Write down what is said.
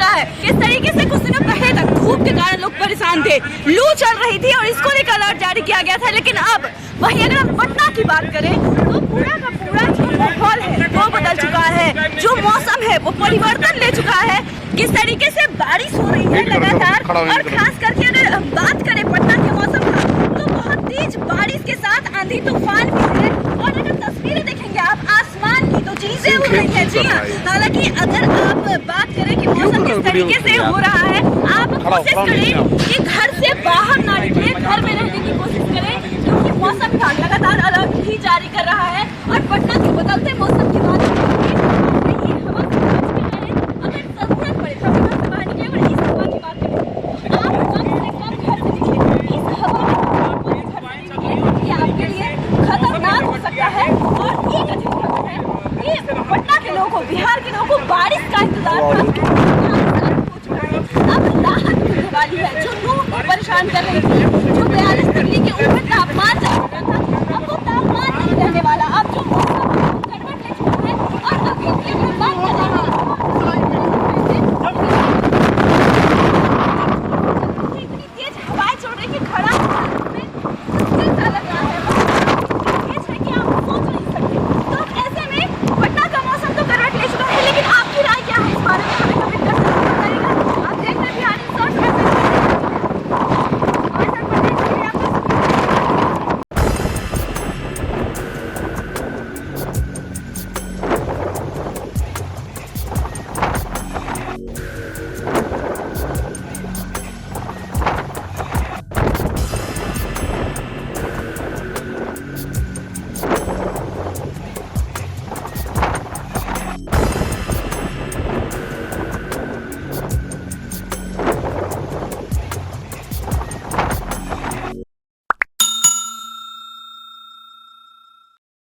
चुका है। किस तरीके से कुछ दिनों पहले तक धूप के कारण लोग परेशान थे, लू चल रही थी और इसको लेकर अलर्ट जारी किया गया था। लेकिन अब वहीं अगर हम पटना की बात करें तो पूरा का पूरा जो माहौल है वो बदल चुका है, जो मौसम है वो परिवर्तन ले चुका है। किस तरीके से बारिश हो रही है लगातार, और खास करके अगर बात करें पटना के मौसम का तो बहुत तेज बारिश के साथ आंधी तूफान भी है। और अगर तस्वीरें देखेंगे आप आसमान की तो चीजें उड़ रही है। जी हाँ, हालांकि अगर आप बात करें कि मौसम किस तरीके से हो रहा है, आप कोशिश करें कि घर से बाहर ना निकले, घर में रहने की कोशिश करें, क्योंकि मौसम विभाग लगातार अलर्ट भी जारी कर रहा है। और पटना के बदलते मौसम की बात बिहार के लोगों को बारिश का इंतजार अब राहत मिलने वाली है। जो लोग परेशान कर रही थी, जो 42 डिग्री के ऊपर तापमान